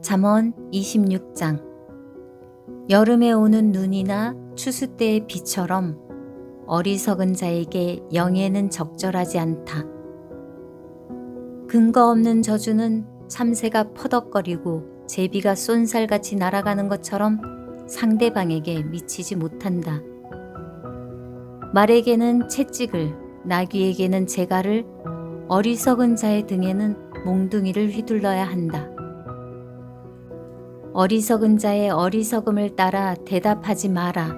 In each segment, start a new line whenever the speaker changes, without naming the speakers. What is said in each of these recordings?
잠언 26장. 여름에 오는 눈이나 추수 때의 비처럼 어리석은 자에게 영예는 적절하지 않다. 근거 없는 저주는 참새가 퍼덕거리고 제비가 쏜살같이 날아가는 것처럼 상대방에게 미치지 못한다. 말에게는 채찍을, 나귀에게는 재갈을, 어리석은 자의 등에는 몽둥이를 휘둘러야 한다. 어리석은 자의 어리석음을 따라 대답하지 마라.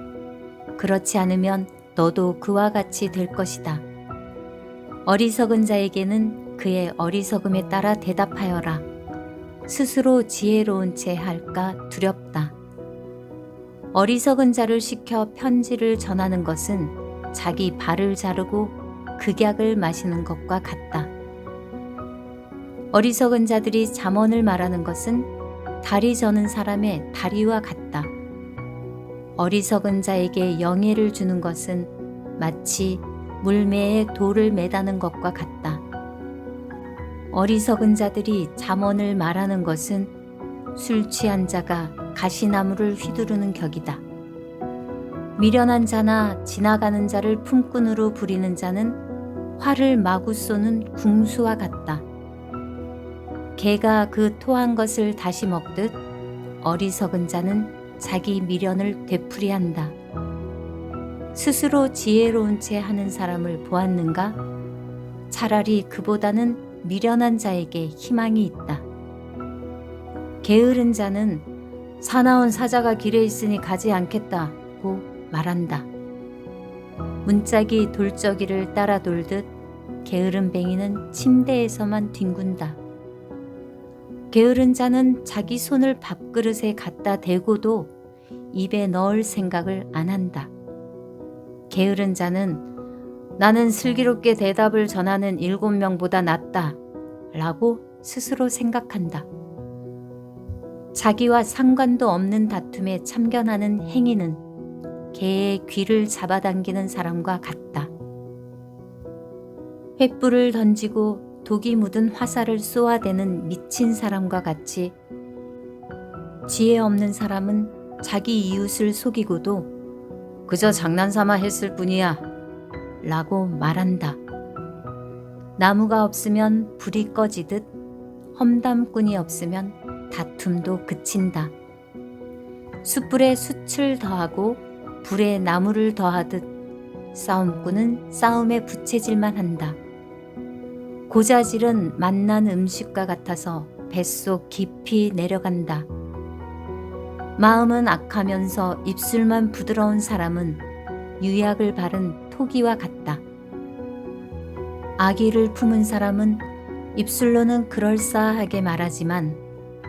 그렇지 않으면 너도 그와 같이 될 것이다. 어리석은 자에게는 그의 어리석음에 따라 대답하여라. 스스로 지혜로운 채 할까 두렵다. 어리석은 자를 시켜 편지를 전하는 것은 자기 발을 자르고 극약을 마시는 것과 같다. 어리석은 자들이 잠언을 말하는 것은 다리 저는 사람의 다리와 같다. 어리석은 자에게 영예를 주는 것은 마치 물매에 돌을 매다는 것과 같다. 어리석은 자들이 잠언을 말하는 것은 술 취한 자가 가시나무를 휘두르는 격이다. 미련한 자나 지나가는 자를 품꾼으로 부리는 자는 활을 마구 쏘는 궁수와 같다. 개가 그 토한 것을 다시 먹듯 어리석은 자는 자기 미련을 되풀이한다. 스스로 지혜로운 채 하는 사람을 보았는가? 차라리 그보다는 미련한 자에게 희망이 있다. 게으른 자는 사나운 사자가 길에 있으니 가지 않겠다고 말한다. 문짝이 돌적이를 따라 돌듯 게으른 뱅이는 침대에서만 뒹군다. 게으른 자는 자기 손을 밥그릇에 갖다 대고도 입에 넣을 생각을 안 한다. 게으른 자는 나는 슬기롭게 대답을 전하는 7명보다 낫다 라고 스스로 생각한다. 자기와 상관도 없는 다툼에 참견하는 행위는 개의 귀를 잡아당기는 사람과 같다. 횃불을 던지고 독이 묻은 화살을 쏘아대는 미친 사람과 같이 지혜 없는 사람은 자기 이웃을 속이고도 그저 장난삼아 했을 뿐이야 라고 말한다. 나무가 없으면 불이 꺼지듯 험담꾼이 없으면 다툼도 그친다. 숯불에 숯을 더하고 불에 나무를 더하듯 싸움꾼은 싸움에 부채질만 한다. 고자질은 맛난 음식과 같아서 뱃속 깊이 내려간다. 마음은 악하면서 입술만 부드러운 사람은 유약을 바른 토기와 같다. 악의를 품은 사람은 입술로는 그럴싸하게 말하지만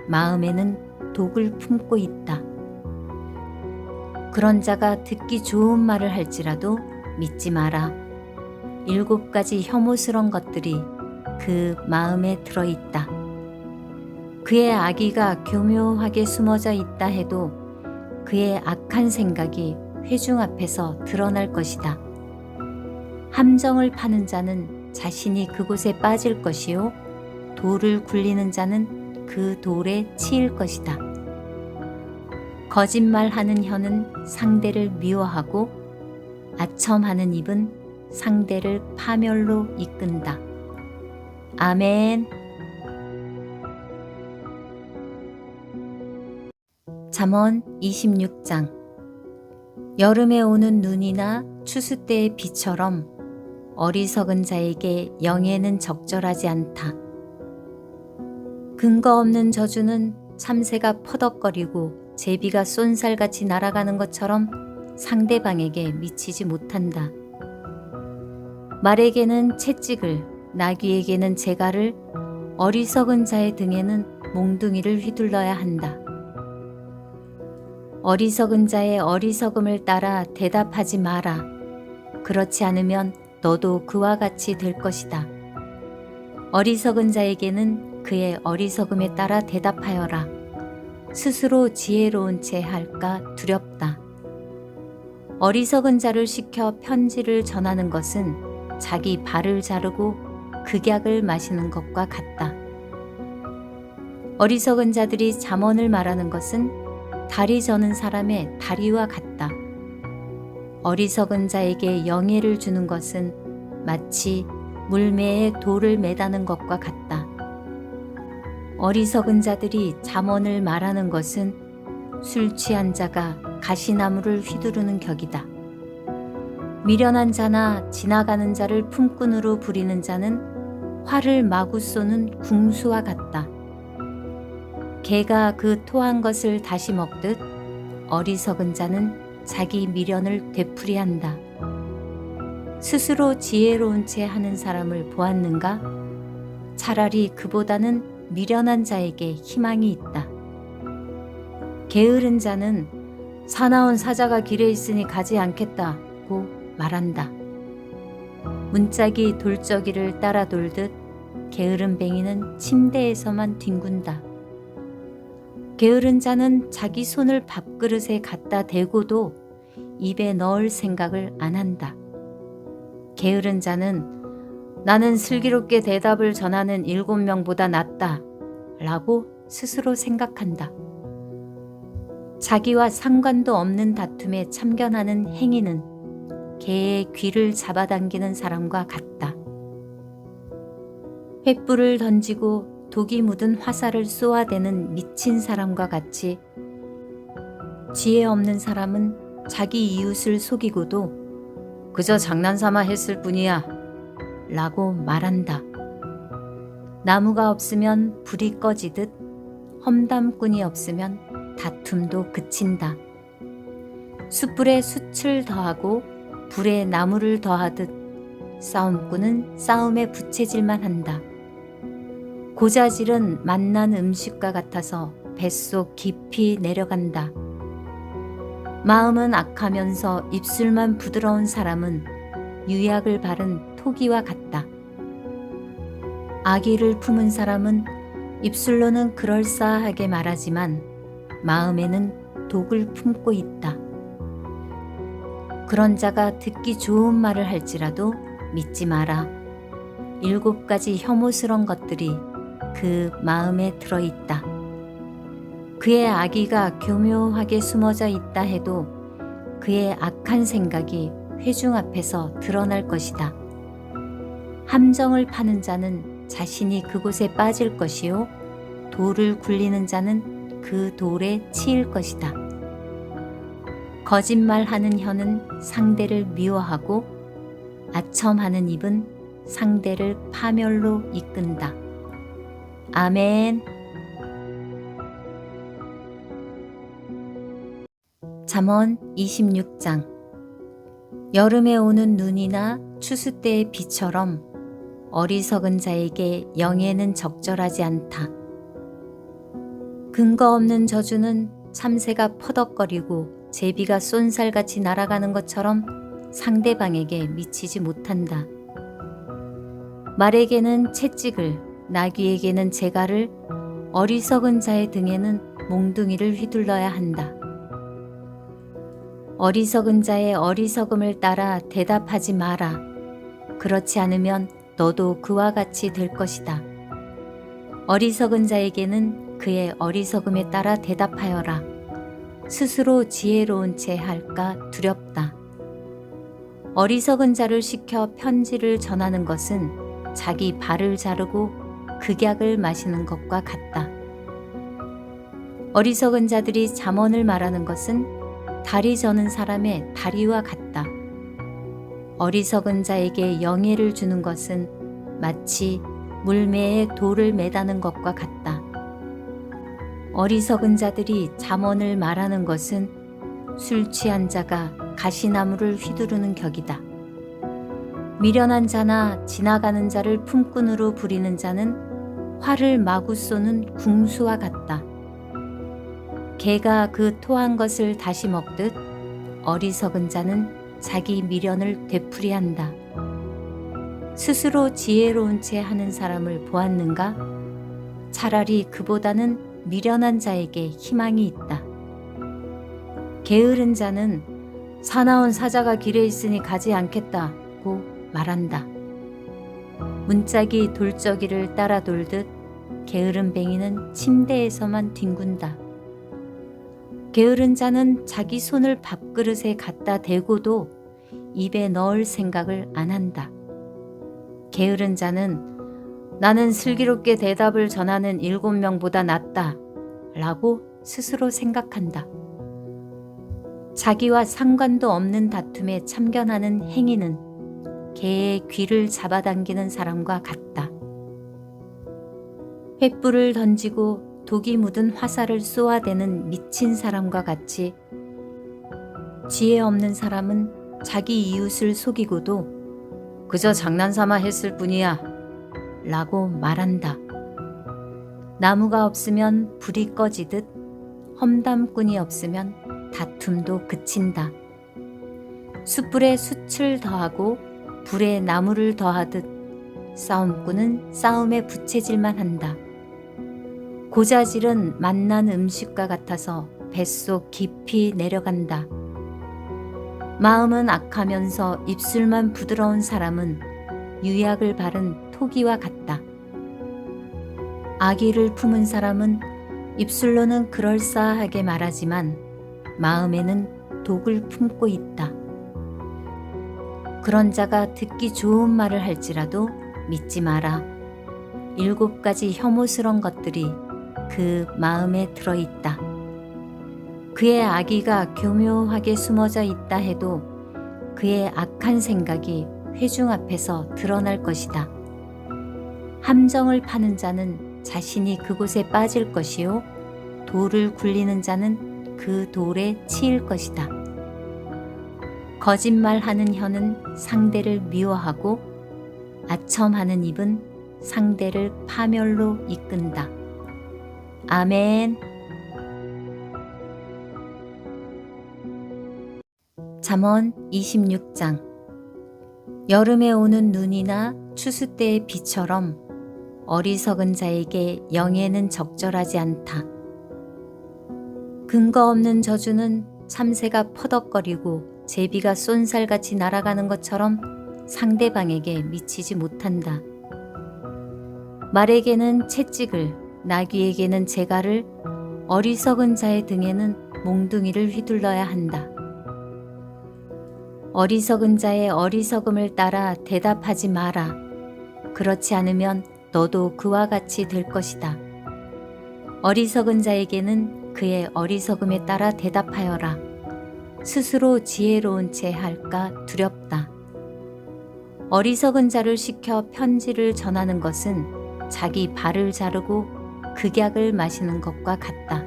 마음에는 독을 품고 있다. 그런 자가 듣기 좋은 말을 할지라도 믿지 마라. 7가지 혐오스러운 것들이 그 마음에 들어있다. 그의 악의가 교묘하게 숨어져 있다 해도 그의 악한 생각이 회중 앞에서 드러날 것이다. 함정을 파는 자는 자신이 그곳에 빠질 것이요 돌을 굴리는 자는 그 돌에 치일 것이다. 거짓말하는 혀는 상대를 미워하고 아첨하는 입은 상대를 파멸로 이끈다. 아멘. 잠언 26장. 여름에 오는 눈이나 추수 때의 비처럼 어리석은 자에게 영예는 적절하지 않다. 근거 없는 저주는 참새가 퍼덕거리고 제비가 쏜살같이 날아가는 것처럼 상대방에게 미치지 못한다. 말에게는 채찍을, 나귀에게는 재갈을, 어리석은 자의 등에는 몽둥이를 휘둘러야 한다. 어리석은 자의 어리석음을 따라 대답하지 마라. 그렇지 않으면 너도 그와 같이 될 것이다. 어리석은 자에게는 그의 어리석음에 따라 대답하여라. 스스로 지혜로운 채 할까 두렵다. 어리석은 자를 시켜 편지를 전하는 것은 자기 발을 자르고 극약을 마시는 것과 같다. 어리석은 자들이 잠언을 말하는 것은 다리 저는 사람의 다리와 같다. 어리석은 자에게 영예를 주는 것은 마치 물매에 돌을 매다는 것과 같다. 어리석은 자들이 잠언을 말하는 것은 술 취한 자가 가시나무를 휘두르는 격이다. 미련한 자나 지나가는 자를 품꾼으로 부리는 자는 활을 마구 쏘는 궁수와 같다. 개가 그 토한 것을 다시 먹듯 어리석은 자는 자기 미련을 되풀이한다. 스스로 지혜로운 채 하는 사람을 보았는가? 차라리 그보다는 미련한 자에게 희망이 있다. 게으른 자는 사나운 사자가 길에 있으니 가지 않겠다고 말한다. 문짝이 돌저기를 따라 돌듯 게으른 뱅이는 침대에서만 뒹군다. 게으른 자는 자기 손을 밥그릇에 갖다 대고도 입에 넣을 생각을 안 한다. 게으른 자는 나는 슬기롭게 대답을 전하는 7명보다 낫다 라고 스스로 생각한다. 자기와 상관도 없는 다툼에 참견하는 행위는 개의 귀를 잡아당기는 사람과 같다. 횃불을 던지고 독이 묻은 화살을 쏘아대는 미친 사람과 같이 지혜 없는 사람은 자기 이웃을 속이고도 그저 장난삼아 했을 뿐이야 라고 말한다. 나무가 없으면 불이 꺼지듯 험담꾼이 없으면 다툼도 그친다. 숯불에 숯을 더하고 불에 나무를 더하듯 싸움꾼은 싸움에 부채질만 한다. 고자질은 맛난 음식과 같아서 뱃속 깊이 내려간다. 마음은 악하면서 입술만 부드러운 사람은 유약을 바른 토기와 같다. 악의를 품은 사람은 입술로는 그럴싸하게 말하지만 마음에는 독을 품고 있다. 그런 자가 듣기 좋은 말을 할지라도 믿지 마라. 7가지 혐오스러운 것들이 그 마음에 들어있다. 그의 악의가 교묘하게 숨어져 있다 해도 그의 악한 생각이 회중 앞에서 드러날 것이다. 함정을 파는 자는 자신이 그곳에 빠질 것이요 돌을 굴리는 자는 그 돌에 치일 것이다. 거짓말하는 혀는 상대를 미워하고 아첨하는 입은 상대를 파멸로 이끈다. 아멘. 잠언 26장. 여름에 오는 눈이나 추수 때의 비처럼 어리석은 자에게 영예는 적절하지 않다. 근거 없는 저주는 참새가 퍼덕거리고 제비가 쏜살같이 날아가는 것처럼 상대방에게 미치지 못한다. 말에게는 채찍을, 나귀에게는 재갈을, 어리석은 자의 등에는 몽둥이를 휘둘러야 한다. 어리석은 자의 어리석음을 따라 대답하지 마라. 그렇지 않으면 너도 그와 같이 될 것이다. 어리석은 자에게는 그의 어리석음에 따라 대답하여라. 스스로 지혜로운 채 할까 두렵다. 어리석은 자를 시켜 편지를 전하는 것은 자기 발을 자르고 극약을 마시는 것과 같다. 어리석은 자들이 잠언을 말하는 것은 다리 저는 사람의 다리와 같다. 어리석은 자에게 영예를 주는 것은 마치 물매에 돌을 매다는 것과 같다. 어리석은 자들이 잠언을 말하는 것은 술 취한 자가 가시나무를 휘두르는 격이다. 미련한 자나 지나가는 자를 품꾼으로 부리는 자는 활을 마구 쏘는 궁수와 같다. 개가 그 토한 것을 다시 먹듯 어리석은 자는 자기 미련을 되풀이한다. 스스로 지혜로운 채 하는 사람을 보았는가? 차라리 그보다는 미련한 자에게 희망이 있다. 게으른 자는 사나운 사자가 길에 있으니 가지 않겠다고 말한다. 문짝이 돌저기를 따라 돌듯 게으른 뱅이는 침대에서만 뒹군다. 게으른 자는 자기 손을 밥그릇에 갖다 대고도 입에 넣을 생각을 안 한다. 게으른 자는 나는 슬기롭게 대답을 전하는 7명보다 낫다 라고 스스로 생각한다. 자기와 상관도 없는 다툼에 참견하는 행위는 개의 귀를 잡아당기는 사람과 같다. 횃불을 던지고 독이 묻은 화살을 쏘아대는 미친 사람과 같이 지혜 없는 사람은 자기 이웃을 속이고도 그저 장난삼아 했을 뿐이야 라고 말한다. 나무가 없으면 불이 꺼지듯 험담꾼이 없으면 다툼도 그친다. 숯불에 숯을 더하고 불에 나무를 더하듯 싸움꾼은 싸움에 부채질만 한다. 고자질은 맛난 음식과 같아서 뱃속 깊이 내려간다. 마음은 악하면서 입술만 부드러운 사람은 유약을 바른 토기와 같다. 악의를 품은 사람은 입술로는 그럴싸하게 말하지만 마음에는 독을 품고 있다. 그런 자가 듣기 좋은 말을 할지라도 믿지 마라. 7가지 혐오스러운 것들이 그 마음에 들어있다. 그의 악의가 교묘하게 숨어져 있다 해도 그의 악한 생각이 회중 앞에서 드러날 것이다. 함정을 파는 자는 자신이 그곳에 빠질 것이요 돌을 굴리는 자는 그 돌에 치일 것이다. 거짓말하는 혀는 상대를 미워하고 아첨하는 입은 상대를 파멸로 이끈다. 아멘. 잠언 26장. 여름에 오는 눈이나 추수 때의 비처럼 어리석은 자에게 영예는 적절하지 않다. 근거 없는 저주는 참새가 퍼덕거리고 제비가 쏜살같이 날아가는 것처럼 상대방에게 미치지 못한다. 말에게는 채찍을, 나귀에게는 재갈을, 어리석은 자의 등에는 몽둥이를 휘둘러야 한다. 어리석은 자의 어리석음을 따라 대답하지 마라. 그렇지 않으면 너도 그와 같이 될 것이다. 어리석은 자에게는 그의 어리석음에 따라 대답하여라. 스스로 지혜로운 채 할까 두렵다. 어리석은 자를 시켜 편지를 전하는 것은 자기 발을 자르고 극약을 마시는 것과 같다.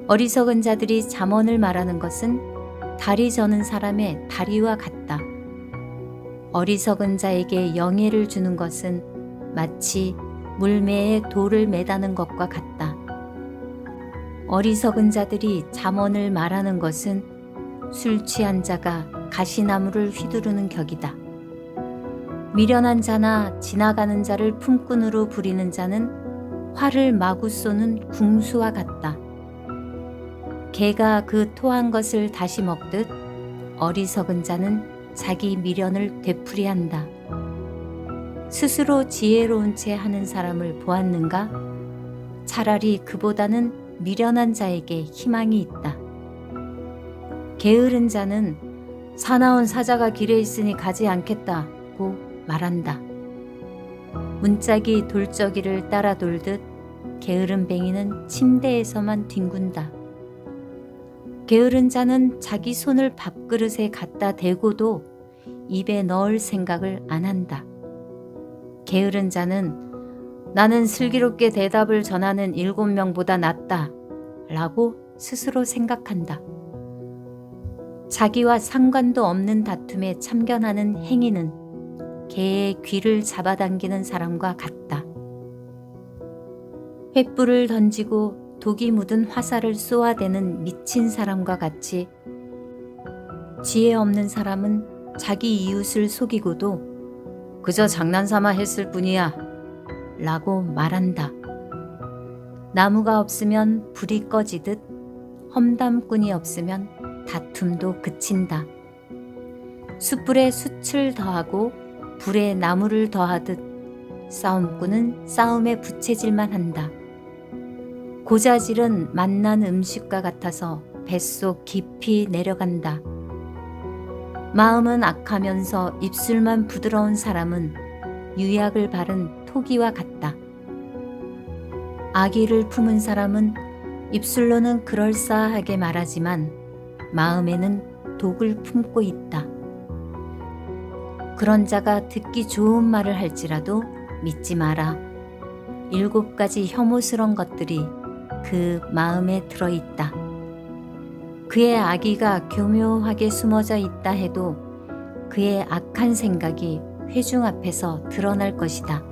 어리석은 자들이 잠언을 말하는 것은 다리 저는 사람의 다리와 같다. 어리석은 자에게 영예를 주는 것은 마치 물매에 돌을 매다는 것과 같다. 어리석은 자들이 잠언을 말하는 것은 술 취한 자가 가시나무를 휘두르는 격이다. 미련한 자나 지나가는 자를 품꾼으로 부리는 자는 활을 마구 쏘는 궁수와 같다. 개가 그 토한 것을 다시 먹듯 어리석은 자는 자기 미련을 되풀이한다. 스스로 지혜로운 채 하는 사람을 보았는가? 차라리 그보다는 미련한 자에게 희망이 있다. 게으른 자는 사나운 사자가 길에 있으니 가지 않겠다고 말한다. 문짝이 돌저기를 따라 돌듯 게으른 뱅이는 침대에서만 뒹군다. 게으른 자는 자기 손을 밥그릇에 갖다 대고도 입에 넣을 생각을 안 한다. 게으른 자는 나는 슬기롭게 대답을 전하는 7명보다 낫다 라고 스스로 생각한다. 자기와 상관도 없는 다툼에 참견하는 행위는 개의 귀를 잡아당기는 사람과 같다. 횃불을 던지고 독이 묻은 화살을 쏘아대는 미친 사람과 같이 지혜 없는 사람은 자기 이웃을 속이고도 그저 장난삼아 했을 뿐이야 라고 말한다. 나무가 없으면 불이 꺼지듯 험담꾼이 없으면 다툼도 그친다. 숯불에 숯을 더하고 불에 나무를 더하듯 싸움꾼은 싸움에 부채질만 한다. 고자질은 맛난 음식과 같아서 뱃속 깊이 내려간다. 마음은 악하면서 입술만 부드러운 사람은 유약을 바른 토기와 같다. 악의를 품은 사람은 입술로는 그럴싸하게 말하지만 마음에는 독을 품고 있다. 그런 자가 듣기 좋은 말을 할지라도 믿지 마라. 7가지 혐오스러운 것들이 그 마음에 들어있다. 그의 악의가 교묘하게 숨어져 있다 해도 그의 악한 생각이 회중 앞에서 드러날 것이다.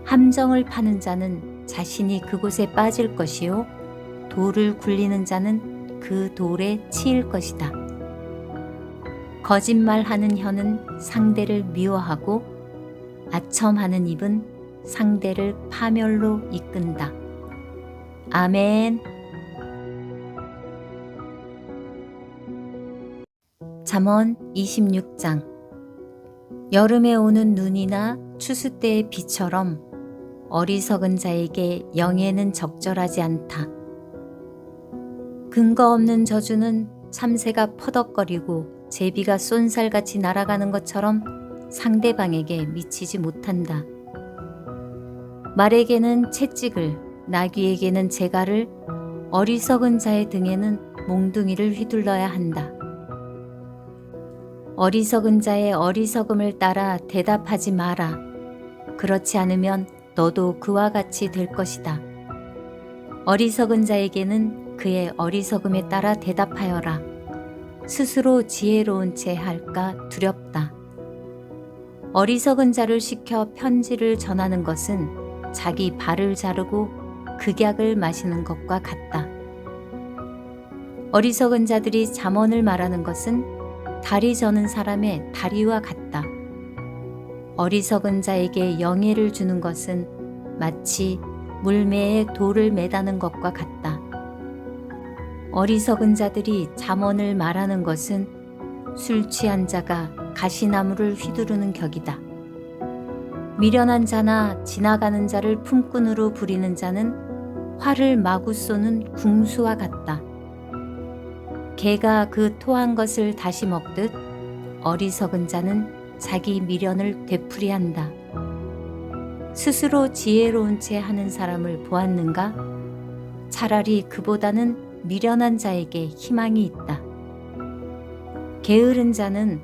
함정을 파는 자는 자신이 그곳에 빠질 것이요 돌을 굴리는 자는 그 돌에 치일 것이다. 거짓말하는 혀는 상대를 미워하고 아첨하는 입은 상대를 파멸로 이끈다. 아멘. 잠언 26장. 여름에 오는 눈이나 추수 때의 비처럼 어리석은 자에게 영예는 적절하지 않다. 근거 없는 저주는 참새가 퍼덕거리고 제비가 쏜살같이 날아가는 것처럼 상대방에게 미치지 못한다. 말에게는 채찍을, 나귀에게는 재갈을, 어리석은 자의 등에는 몽둥이를 휘둘러야 한다. 어리석은 자의 어리석음을 따라 대답하지 마라. 그렇지 않으면 너도 그와 같이 될 것이다. 어리석은 자에게는 그의 어리석음에 따라 대답하여라. 스스로 지혜로운 채 할까 두렵다. 어리석은 자를 시켜 편지를 전하는 것은 자기 발을 자르고 극약을 마시는 것과 같다. 어리석은 자들이 잠언을 말하는 것은 다리 저는 사람의 다리와 같다. 어리석은 자에게 영예를 주는 것은 마치 물매에 돌을 매다는 것과 같다. 어리석은 자들이 잠언을 말하는 것은 술 취한 자가 가시나무를 휘두르는 격이다. 미련한 자나 지나가는 자를 품꾼으로 부리는 자는 활을 마구 쏘는 궁수와 같다. 개가 그 토한 것을 다시 먹듯 어리석은 자는 자기 미련을 되풀이한다. 스스로 지혜로운 채 하는 사람을 보았는가? 차라리 그보다는 미련한 자에게 희망이 있다. 게으른 자는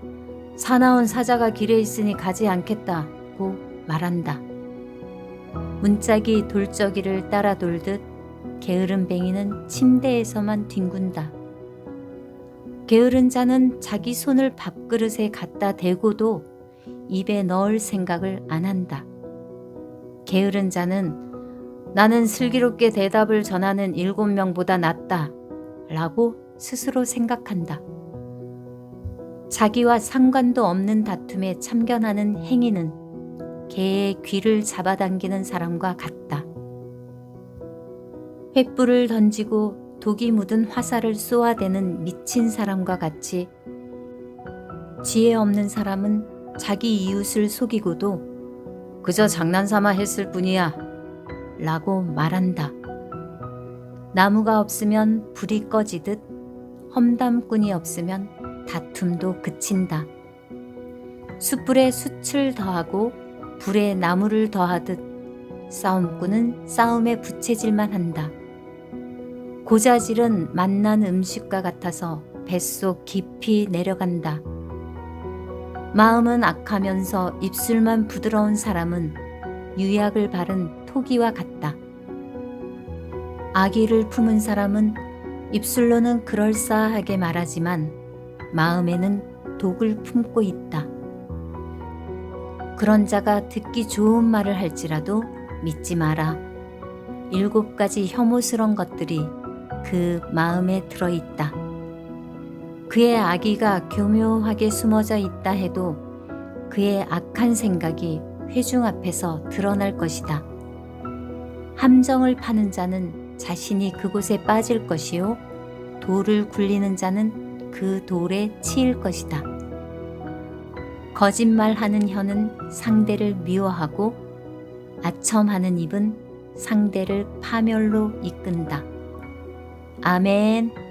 사나운 사자가 길에 있으니 가지 않겠다고 말한다. 문짝이 돌적이를 따라 돌듯 게으른 뱅이는 침대에서만 뒹군다. 게으른 자는 자기 손을 밥그릇에 갖다 대고도 입에 넣을 생각을 안 한다. 게으른 자는 나는 슬기롭게 대답을 전하는 7명보다 낫다 라고 스스로 생각한다. 자기와 상관도 없는 다툼에 참견하는 행위는 개의 귀를 잡아당기는 사람과 같다. 횃불을 던지고 독이 묻은 화살을 쏘아대는 미친 사람과 같이 지혜 없는 사람은 자기 이웃을 속이고도 그저 장난삼아 했을 뿐이야 라고 말한다. 나무가 없으면 불이 꺼지듯 험담꾼이 없으면 다툼도 그친다. 숯불에 숯을 더하고 불에 나무를 더하듯 싸움꾼은 싸움에 부채질만 한다. 고자질은 맛난 음식과 같아서 뱃속 깊이 내려간다. 마음은 악하면서 입술만 부드러운 사람은 유약을 바른 토기와 같다. 악의를 품은 사람은 입술로는 그럴싸하게 말하지만 마음에는 독을 품고 있다. 그런 자가 듣기 좋은 말을 할지라도 믿지 마라. 7가지 혐오스러운 것들이 그 마음에 들어있다. 그의 악의가 교묘하게 숨어져 있다 해도 그의 악한 생각이 회중 앞에서 드러날 것이다. 함정을 파는 자는 자신이 그곳에 빠질 것이요 돌을 굴리는 자는 그 돌에 치일 것이다. 거짓말하는 혀는 상대를 미워하고 아첨하는 입은 상대를 파멸로 이끈다. 아멘.